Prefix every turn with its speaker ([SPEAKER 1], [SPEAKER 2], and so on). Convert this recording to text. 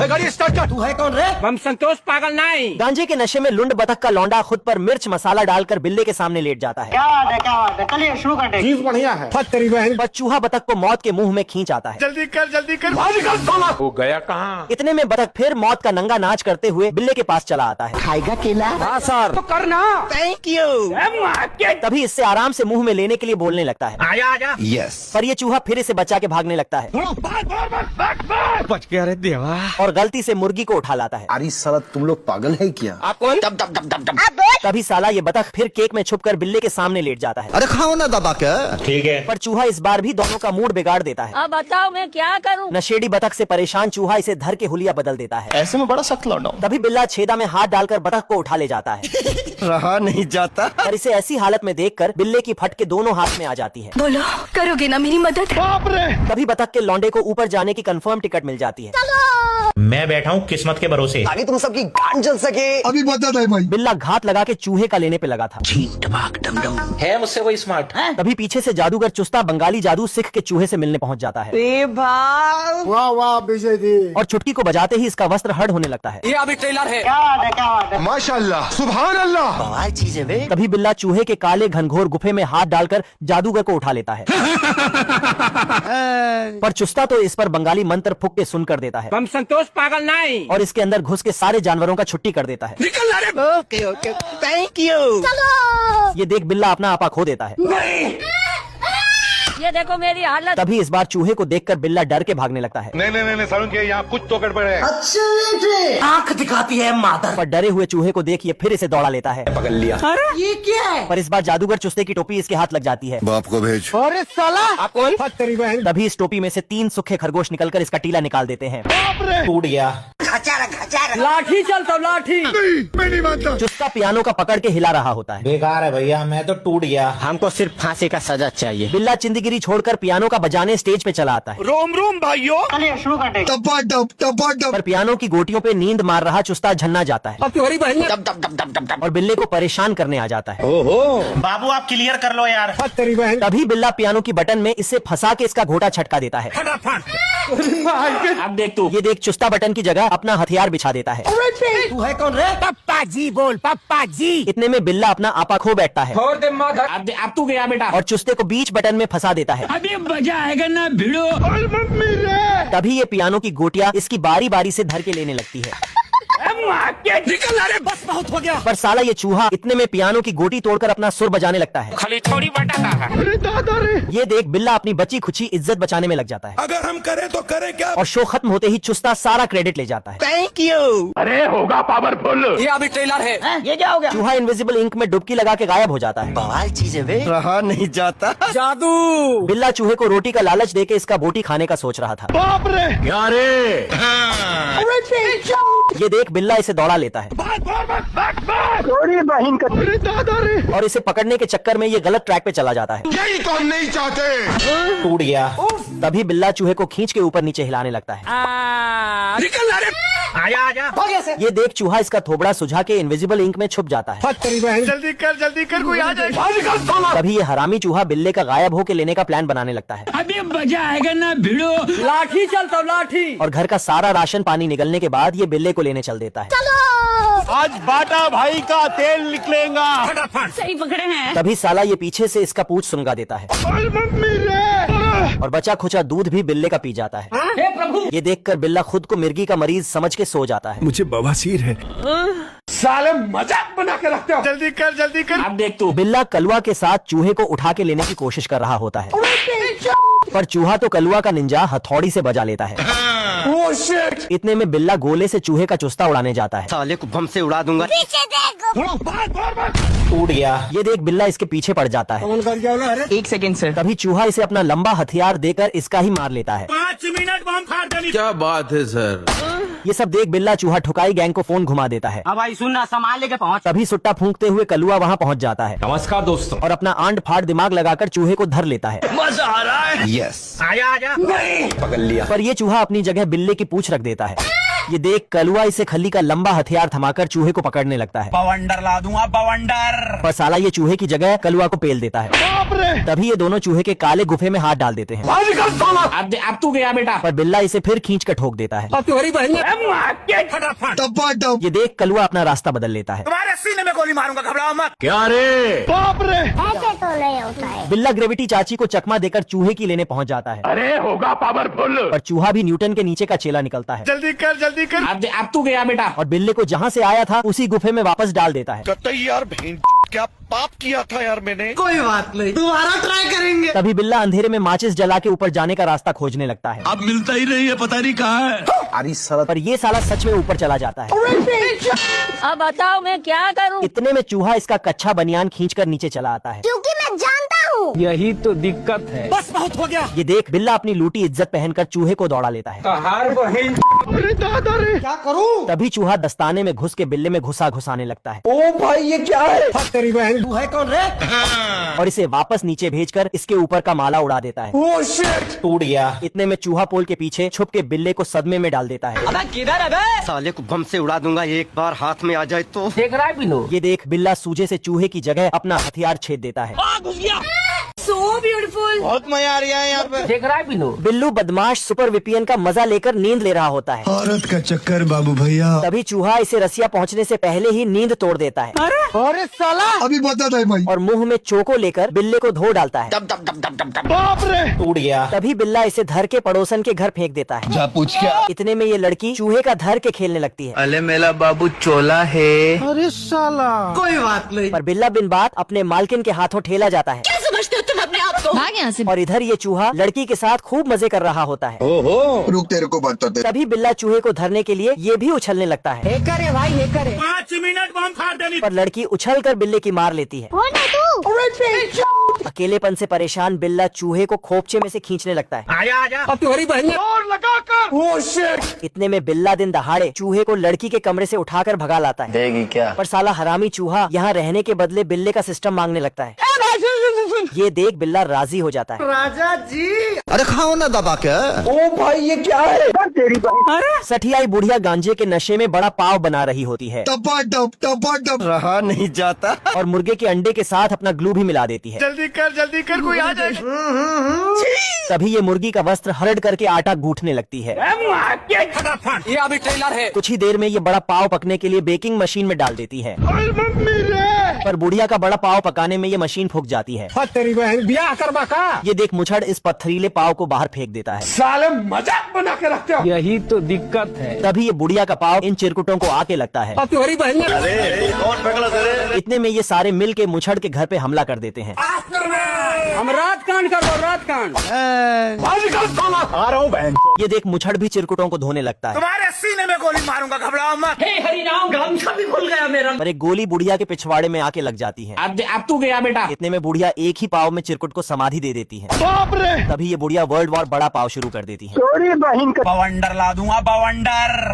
[SPEAKER 1] गाड़ी स्टार्ट कर।
[SPEAKER 2] तू है कौन रे?
[SPEAKER 3] हम संतोष पागल नहीं।
[SPEAKER 2] गांजे के नशे में लुंड बतख का लौंडा खुद पर मिर्च मसाला डालकर बिल्ले के सामने लेट जाता है।
[SPEAKER 4] क्या बात है, चलिए शुरू करते हैं।
[SPEAKER 1] चीज बढ़िया है। तेरी बहन।
[SPEAKER 2] पर चूहा बतख को मौत के मुंह में खींच आता है।
[SPEAKER 1] जल्दी कर वो गया कहाँ?
[SPEAKER 2] इतने में बतख फिर मौत का नंगा नाच करते हुए बिल्ले के पास चला आता है।
[SPEAKER 4] खाएगा केला?
[SPEAKER 2] हाँ सर।
[SPEAKER 3] तो करना।
[SPEAKER 4] Thank you.
[SPEAKER 2] तभी इससे आराम से मुंह में लेने के लिए बोलने लगता है।
[SPEAKER 3] आजा आजा।
[SPEAKER 1] यस।
[SPEAKER 2] पर ये चूहा फिर इसे बचा के भागने लगता है
[SPEAKER 1] बच गया रे देवा।
[SPEAKER 2] और गलती से मुर्गी को उठा लाता है।
[SPEAKER 5] अरे साला तुम लोग पागल है क्या?
[SPEAKER 3] आप कौन?
[SPEAKER 2] तभी साला ये बतख फिर केक में छुपकर बिल्ले के सामने लेट जाता है।
[SPEAKER 5] अरे खाओ ना दबा के।
[SPEAKER 1] ठीक है।
[SPEAKER 2] पर चूहा इस बार भी दोनों का मूड बिगाड़ देता है।
[SPEAKER 6] अब बताओ मैं क्या करूं?
[SPEAKER 2] नशेड़ी बतख से परेशान चूहा इसे धर के हुलिया बदल देता है।
[SPEAKER 5] ऐसे में बड़ा सख्त लौंडा हूं।
[SPEAKER 2] तभी बिल्ला छेदा में हाथ डालकर बतख को उठा ले जाता है।
[SPEAKER 5] रहा नहीं जाता।
[SPEAKER 2] पर इसे ऐसी हालत में देखकर बिल्ले की फटके दोनों हाथ में आ जाती है।
[SPEAKER 6] बोलो करोगे ना मेरी मदद?
[SPEAKER 2] तभी बतख के लौंडे को ऊपर जाने की कंफर्म टिकट मिल जाती है।
[SPEAKER 7] मैं बैठा हूँ किस्मत के भरोसे।
[SPEAKER 5] ताकि तुम सबकी गांड जल सके। अभी बता दे भाई।
[SPEAKER 2] बिल्ला घात लगा के चूहे का लेने पे लगा था।
[SPEAKER 7] है मुझसे कोई स्मार्ट?
[SPEAKER 2] तभी पीछे से जादूगर चुस्ता बंगाली जादू सीख के चूहे से मिलने पहुंच जाता है।
[SPEAKER 1] वाह वाह विजय दी।
[SPEAKER 2] और चुटकी को बजाते ही इसका वस्त्र हड होने लगता है।
[SPEAKER 3] ये अभी ट्रेलर है।
[SPEAKER 4] क्या बात है।
[SPEAKER 1] माशाल्लाह सुभान अल्लाह।
[SPEAKER 5] बवाल चीज है बे।
[SPEAKER 2] तभी बिल्ला चूहे के काले घनघोर गुफे में हाथ डालकर जादूगर को उठा लेता है। पर चुस्ता तो इस पर बंगाली मंत्र फूंक के सुन कर देता है
[SPEAKER 3] हम संतोष पागल नहीं।
[SPEAKER 2] और इसके अंदर घुस के सारे जानवरों का छुट्टी कर देता है।
[SPEAKER 4] Okay okay thank you.
[SPEAKER 2] ये देख बिल्ला अपना आपा खो देता है।
[SPEAKER 6] ये देखो मेरी हालत।
[SPEAKER 2] तभी इस बार चूहे को देखकर बिल्ला डर के भागने लगता है।
[SPEAKER 1] नहीं सारुण के यहाँ कुछ तो गड़बड़ है।
[SPEAKER 5] आंख दिखाती है मादर।
[SPEAKER 2] पर डरे हुए चूहे को देख ये फिर इसे दौड़ा लेता है।
[SPEAKER 1] पकड़ लिया।
[SPEAKER 4] ये क्या है?
[SPEAKER 2] पर इस बार जादूगर चुस्ते की टोपी इसके हाथ लग जाती है।
[SPEAKER 5] बाप को भेज।
[SPEAKER 1] अरे साला।
[SPEAKER 3] आप कौन?
[SPEAKER 1] तेरी बहन।
[SPEAKER 2] तभी इस टोपी में से 3 सूखे खरगोश निकलकर इसका टीला निकाल देते हैं।
[SPEAKER 7] टूट गया।
[SPEAKER 3] लाठी चल तब लाठी।
[SPEAKER 1] मैं नहीं मानता।
[SPEAKER 2] चुस्ता पियानो का पकड़ के हिला रहा होता है।
[SPEAKER 7] बेकार है भैया, मैं तो टूट गया।
[SPEAKER 3] हमको सिर्फ फांसी का सजा चाहिए।
[SPEAKER 2] बिल्ला चिंदगिरी छोड़कर पियानो का बजाने स्टेज पे चला आता है।
[SPEAKER 1] रोम रोम भाइयों।
[SPEAKER 4] चलिए शुरू करते हैं।
[SPEAKER 5] टपा
[SPEAKER 2] पर पियानो की गोटियों पे नींद मार रहा चुस्ता झन्ना जाता है
[SPEAKER 3] अब तुम्हारी बहन।
[SPEAKER 2] और बिल्ले को परेशान करने आ जाता है।
[SPEAKER 7] बाबू आप क्लियर कर लो यार।
[SPEAKER 1] तेरी बहन।
[SPEAKER 2] तभी बिल्ला पियानो की बटन में इसे फंसा के इसका घोटा छटका देता है।
[SPEAKER 7] अब देख तू।
[SPEAKER 2] ये देख चुस्ता बटन की जगह अपना हथियार बिछा देता है। तू है कौन रे? पप्पा जी बोल पप्पा जी। इतने में बिल्ला अपना आपा खो बैठता है
[SPEAKER 3] छोड़ दे माधर।
[SPEAKER 7] अब तू गया बेटा।
[SPEAKER 2] और चुस्ते को बीच बटन में फंसा देता है।
[SPEAKER 3] अभी मजा आएगा ना भिड़ो।
[SPEAKER 2] तभी ये पियानो की गोटियां इसकी बारी बारी से धर के लेने लगती है।
[SPEAKER 3] बस बहुत हो गया।
[SPEAKER 2] पर साला ये चूहा इतने में पियानो की गोटी तोड़कर अपना सुर बजाने लगता है।
[SPEAKER 3] खाली थोड़ी बटाता है।
[SPEAKER 2] ये देख बिल्ला अपनी बची खुची इज्जत बचाने में लग जाता है।
[SPEAKER 1] अगर हम करें तो करें क्या?
[SPEAKER 2] और शो खत्म होते ही चुस्ता सारा क्रेडिट ले जाता है।
[SPEAKER 4] Thank you.
[SPEAKER 1] अरे होगा पावरफुल।
[SPEAKER 3] ये अभी ट्रेलर है।
[SPEAKER 4] ये क्या हो गया?
[SPEAKER 2] चूहा इनविजिबल इंक में डुबकी लगा के गायब हो जाता है।
[SPEAKER 5] बवाल चीज है बे। रहा नहीं जाता।
[SPEAKER 3] जादू।
[SPEAKER 2] बिल्ला चूहे को रोटी का लालच देके इसका बोटी खाने का सोच रहा था।
[SPEAKER 1] बाप रे।
[SPEAKER 2] ये देख बिल्ला इसे दौड़ा लेता है
[SPEAKER 4] थोड़ी बहन का।
[SPEAKER 1] अरे दादा रे।
[SPEAKER 2] और इसे पकड़ने के चक्कर में ये गलत ट्रैक पे चला जाता है।
[SPEAKER 1] यही तो हम नहीं चाहते।
[SPEAKER 7] टूट गया।
[SPEAKER 2] तभी बिल्ला चूहे को खींच के ऊपर नीचे हिलाने लगता है।
[SPEAKER 3] आजा आजा।
[SPEAKER 2] ये देख चूहा इसका थोबड़ा सुझा के इनविजिबल इंक में छुप जाता है।
[SPEAKER 1] तेरी बहन। जल्दी कर कोई आ जाए।
[SPEAKER 2] तभी ये हरामी चूहा बिल्ले का गायब होके लेने का प्लान बनाने लगता है।
[SPEAKER 3] अभी मजा आएगा ना भिड़ो। लाठी चल तब लाठी।
[SPEAKER 2] और घर का सारा राशन पानी निगलने के बाद ये बिल्ले को लेने चल देता है।
[SPEAKER 1] आज बाटा भाई का तेल निकलेगा।
[SPEAKER 6] सही पकड़े हैं।
[SPEAKER 2] तभी साला ये पीछे से इसका पूंछ सुनगा देता है और बचा खुचा दूध भी बिल्ले का पी जाता है।
[SPEAKER 3] हे प्रभु।
[SPEAKER 2] ये देखकर बिल्ला खुद को मिर्गी का मरीज समझ के सो जाता है।
[SPEAKER 1] मुझे बवासीर है। साले मजाक बना के रखते हो। जल्दी कर।
[SPEAKER 7] अब देख तू।
[SPEAKER 2] बिल्ला कलुआ के साथ चूहे को उठा के लेने की कोशिश कर रहा होता है। पर चूहा तो कलुआ का निंजा हथौड़ी से बजा लेता है। इतने में बिल्ला गोले से चूहे का चुस्ता उड़ाने जाता है।
[SPEAKER 5] साले को बम से उड़ा दूंगा।
[SPEAKER 7] टूट गया।
[SPEAKER 2] ये देख बिल्ला इसके पीछे पड़ जाता है।
[SPEAKER 3] 1 सेकंड से।
[SPEAKER 2] तभी चूहा इसे अपना लंबा हथियार देकर इसका ही मार लेता है।
[SPEAKER 3] 5 मिनट बम फाड़ देनी।
[SPEAKER 8] क्या बात है सर।
[SPEAKER 2] ये सब देख बिल्ला चूहा ठुकाई गैंग को फोन घुमा देता है।
[SPEAKER 4] अब भाई सुनना, सामान लेके पहुँच।
[SPEAKER 2] तभी सुट्टा फूंकते हुए कलुआ वहाँ पहुँच जाता है
[SPEAKER 8] नमस्कार दोस्तों।
[SPEAKER 2] और अपना आंट फाड़ दिमाग लगाकर चूहे को धर लेता है।
[SPEAKER 3] मजा आ रहा है।
[SPEAKER 5] यस।
[SPEAKER 3] आजा आजा।
[SPEAKER 1] पकड़ लिया।
[SPEAKER 2] पर ये चूहा अपनी जगह बिल्ले की पूंछ रख देता है। ये देख कलुआ इसे खली का लंबा हथियार थमाकर चूहे को पकड़ने लगता है।
[SPEAKER 7] बवंडर ला दूंगा बवंडर।
[SPEAKER 2] पर साला ये चूहे की जगह कलुआ को पेल देता है। तभी ये दोनों चूहे के काले गुफे में हाथ डाल देते हैं।
[SPEAKER 7] अब तू गया बेटा।
[SPEAKER 2] पर बिल्ला इसे फिर खींच कर ठोक देता है।
[SPEAKER 3] तुम्हारी बहन
[SPEAKER 2] ये देख कलुआ अपना रास्ता बदल लेता है।
[SPEAKER 7] तुम्हारे सीने में गोली मारूंगा, घबराओ मत।
[SPEAKER 1] क्या रे? बाप रे!
[SPEAKER 6] ऐसे तो नहीं होता है।
[SPEAKER 2] बिल्ला ग्रेविटी चाची को चकमा देकर चूहे की लेने पहुंच जाता है।
[SPEAKER 1] अरे होगा पावरफुल।
[SPEAKER 2] पर चूहा भी न्यूटन के नीचे का चेला निकलता है
[SPEAKER 1] जल्दी कर जल्दी कर।
[SPEAKER 7] अब तू गया बेटा।
[SPEAKER 2] और बिल्ले को जहाँ से आया था उसी गुफे में वापस डाल देता है।
[SPEAKER 1] कतई यार बहन क्या पाप किया था यार मैंने।
[SPEAKER 5] कोई बात नहीं, दोबारा ट्राई करेंगे।
[SPEAKER 2] तभी बिल्ला अंधेरे में माचिस जला के ऊपर जाने का रास्ता खोजने लगता है।
[SPEAKER 1] अब मिलता ही नहीं है, पता नहीं कहाँ है।
[SPEAKER 5] अरे साला
[SPEAKER 2] पर ये साला सच में ऊपर चला जाता है।
[SPEAKER 6] अब बताओ मैं क्या करूं?
[SPEAKER 2] इतने में चूहा इसका कच्चा बनियान खींचकर नीचे चला आता है।
[SPEAKER 6] क्योंकि मैं जानता हूँ।
[SPEAKER 3] यही तो दिक्कत है।
[SPEAKER 5] बस बहुत हो गया।
[SPEAKER 2] ये देख बिल्ला अपनी लूटी इज्जत पहनकर चूहे को दौड़ा लेता है।
[SPEAKER 3] हार बहन
[SPEAKER 1] अरे दादा रे!
[SPEAKER 5] क्या करूं?
[SPEAKER 2] तभी चूहा दस्ताने में घुस के बिल्ले में घुसाने लगता है
[SPEAKER 5] ओ भाई ये क्या है?
[SPEAKER 3] तेरी बहन
[SPEAKER 5] तू है कौन रे?
[SPEAKER 2] और इसे वापस नीचे भेजकर इसके ऊपर का माला उड़ा देता है।
[SPEAKER 1] Oh shit!
[SPEAKER 7] टूट गया।
[SPEAKER 2] इतने में चूहा पोल के पीछे छुप के बिल्ले को सदमे में डाल देता है।
[SPEAKER 4] अबे किधर है बे?
[SPEAKER 5] साले को बम से उड़ा दूंगा, एक बार हाथ में आ जाए तो।
[SPEAKER 3] देख रहा है बिनो।
[SPEAKER 2] ये देख बिल्ला सूजे से चूहे की जगह अपना हथियार छेद देता है।
[SPEAKER 6] So beautiful.
[SPEAKER 5] बहुत मजा आ रहा है यहाँ पे।
[SPEAKER 3] देख रहा है बिनो।
[SPEAKER 2] बिल्लू बदमाश सुपर विपियन का मजा लेकर नींद ले रहा होता है।
[SPEAKER 8] औरत का चक्कर बाबू भैया।
[SPEAKER 2] तभी चूहा इसे रसिया पहुंचने से पहले ही नींद तोड़ देता है
[SPEAKER 5] अरे साला
[SPEAKER 8] अभी बता दे भाई।
[SPEAKER 2] और मुंह में चोको लेकर बिल्ले को धो डालता है।
[SPEAKER 1] बाप रे!
[SPEAKER 7] टूट गया।
[SPEAKER 2] तभी बिल्ला इसे धर के पड़ोसन के घर फेंक देता है।
[SPEAKER 8] जा पूछ क्या?
[SPEAKER 2] इतने में ये लड़की चूहे का धर के खेलने लगती है।
[SPEAKER 5] अले मेरा बाबू चोला है। अरे साला कोई बात नहीं।
[SPEAKER 2] पर बिल्ला बिन बात अपने मालकिन के हाथों ठेला जाता है।
[SPEAKER 6] क्या समझते हो तुम अपने आप को? भाग यहाँ से।
[SPEAKER 2] और इधर ये चूहा लड़की के साथ खूब मजे कर रहा होता है।
[SPEAKER 8] रुक तेरे को बता दे।
[SPEAKER 2] तभी बिल्ला चूहे को धरने के लिए ये भी उछलने लगता है।
[SPEAKER 3] करे भाई ये करे।
[SPEAKER 7] 5 मिनट बम फाड़ देनी।
[SPEAKER 2] पर लड़की उछल कर बिल्ले की मार लेती है।
[SPEAKER 6] कौन है तू?
[SPEAKER 2] अकेलेपन से परेशान बिल्ला चूहे को खोपचे में से खींचने लगता है।
[SPEAKER 7] आजा आजा।
[SPEAKER 3] अब तुम्हारी बहन
[SPEAKER 1] और लगा कर। Oh shit!
[SPEAKER 2] इतने में बिल्ला दिन दहाड़े चूहे को लड़की के कमरे से उठाकर भगा लाता है।
[SPEAKER 5] देगी क्या?
[SPEAKER 2] पर साला हरामी चूहा यहाँ रहने के बदले बिल्ले का सिस्टम मांगने लगता है। ये देख बिल्ला राजी हो जाता है।
[SPEAKER 5] राजा जी अरे खाओ ना दबा के। ओ भाई ये क्या है? तेरी
[SPEAKER 2] सठियाई बुढ़िया गांजे के नशे में बड़ा पाव बना रही होती है
[SPEAKER 8] टपा टप
[SPEAKER 5] रहा नहीं जाता।
[SPEAKER 2] और मुर्गे के अंडे के साथ अपना ग्लू भी मिला देती है।
[SPEAKER 1] जल्दी कर कोई आ जाए।
[SPEAKER 2] तभी ये मुर्गी का वस्त्र हरड़ करके आटा गूंथने लगती है।
[SPEAKER 3] ये अभी ट्रेलर है।
[SPEAKER 2] कुछ ही देर में ये बड़ा पाव पकने के लिए बेकिंग मशीन में डाल देती है।
[SPEAKER 1] अरे मम्मी रे!
[SPEAKER 2] पर बुढ़िया का बड़ा पाव पकाने में ये मशीन फूक जाती है।
[SPEAKER 3] तेरी बहन ब्याह करवा का।
[SPEAKER 2] ये देख मुछड़ इस पथरीले पाव को बाहर फेंक देता है।
[SPEAKER 1] साले मजाक बना के रखते हो।
[SPEAKER 3] यही तो दिक्कत है।
[SPEAKER 2] तभी ये बुढ़िया का पाव इन चिरकुटों को आके लगता है।
[SPEAKER 3] अब तुम्हारी बहन
[SPEAKER 2] इतने में ये सारे मिल के मुछड़ के घर पे हमला कर देते हैं।
[SPEAKER 3] हम रात कांड कर दो, रात कांड।
[SPEAKER 1] आ रहा हूँ बहन।
[SPEAKER 2] ये देख मुछड़ भी चिरकुटों को धोने लगता है।
[SPEAKER 7] तुम्हारे सीने में गोली मारूंगा, घबराओ मत।
[SPEAKER 3] हे हरि राम, गमछा भी खुल गया मेरा।
[SPEAKER 2] पर एक गोली बुढ़िया के पिछवाड़े में आके लग जाती है।
[SPEAKER 7] अब तू गया बेटा।
[SPEAKER 2] इतने में बुढ़िया एक ही पाव में चिरकुट को समाधि दे देती है।
[SPEAKER 1] बाप रे!
[SPEAKER 2] तभी ये बुढ़िया वर्ल्ड वॉर बड़ा पाव शुरू कर देती है।
[SPEAKER 4] थोड़ी बहन का
[SPEAKER 7] बवंडर ला दूंगा बवंडर।